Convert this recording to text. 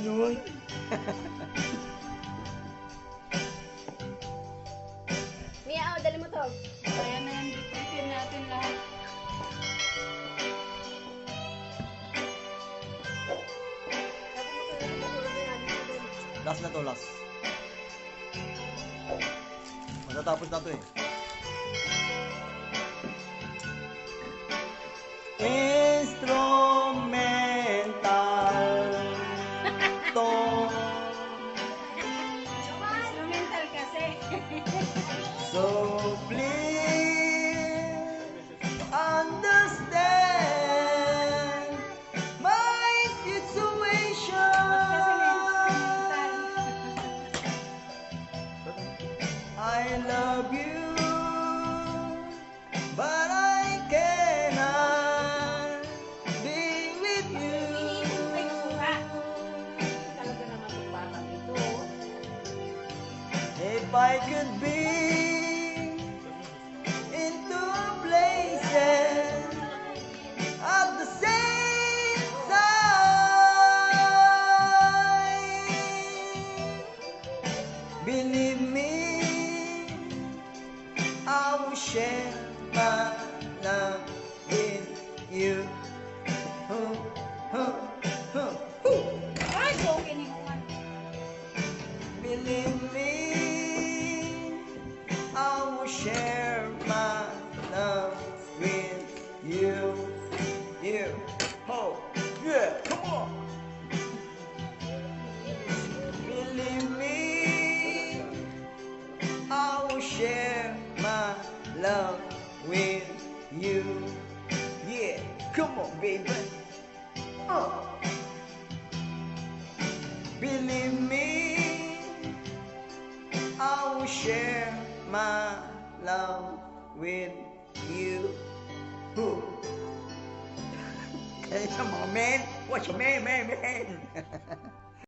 ganun. Mia, oh, dali mo to. Kaya na yung bitin natin lahat. Last na to, last. Matatapos na to eh. Instrumental tone. Instrumental kasi. So please understand my situation. I love you, but I cannot be with you. Talaga naman yung bata nito. If I could be in two places at the same time, believe me, I will share my love with you. Ay, so kininguan. Believe me, I will share my love with you. You. Oh, yeah, come on. Believe me, I will share my love with you. Yeah, come on, baby. Believe me, I will share my love with you. Hey, come on, man. What's your man?